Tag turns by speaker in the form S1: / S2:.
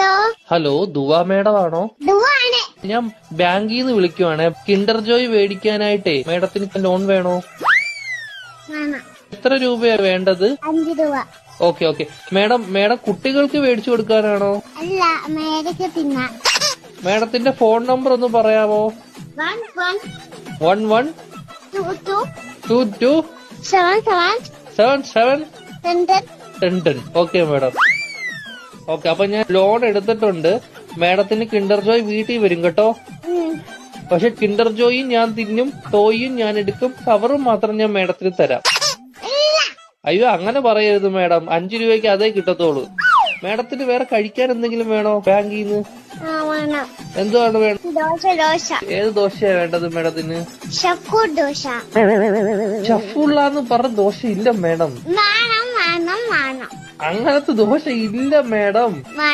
S1: Hello
S2: hello ദുവാ madam ആണോ?
S1: ദുവാണ്.
S2: ഞാൻ ബാങ്കിൽ നിന്ന് വിളിക്കുവാണ്. കിൻഡർ ജോയ് മേടിക്കാനായിട്ടേ മേഡത്തിന് ലോൺ വേണോ?
S1: വേണം.
S2: എത്ര രൂപയാ വേണ്ടത്?
S1: 5 രൂപ.
S2: ഓക്കെ മേഡം കുട്ടികൾക്ക് മേടിച്ചു കൊടുക്കാനാണോ?
S1: അല്ല, മേടിക്ക് തിന്നാൻ.
S2: മേഡത്തിന്റെ ഫോൺ നമ്പർ ഒന്ന് പറയാമോ? 11 22 77 10. Okay madam. ഓക്കെ, അപ്പൊ ഞാൻ ലോൺ എടുത്തിട്ടുണ്ട്. മേഡത്തിന് കിൻഡർ ജോയ് വീട്ടിൽ വരും കേട്ടോ. പക്ഷെ കിൻഡർ ജോയും ഞാൻ തിന്നും, ടോയും ഞാൻ എടുക്കും, കവറും മാത്രം ഞാൻ മേഡത്തിന് തരാം. അയ്യോ, അങ്ങനെ പറയരുത് മേഡം. 5 രൂപയ്ക്ക് അതേ കിട്ടത്തോളൂ. മേഡത്തിന് വേറെ കഴിക്കാൻ എന്തെങ്കിലും വേണോ ബാങ്കിൽ നിന്ന്? എന്തുവാണ് വേണം? ഏത് ദോശയാ വേണ്ടത് മേഡത്തിന്?
S1: ദോശ.
S2: ഷഫുള്ളാന്ന് പറഞ്ഞ ദോശ ഇല്ല മേഡം.
S1: വേണം.
S2: അങ്ങനത്തെ ദോശ ഇല്ല മേഡം.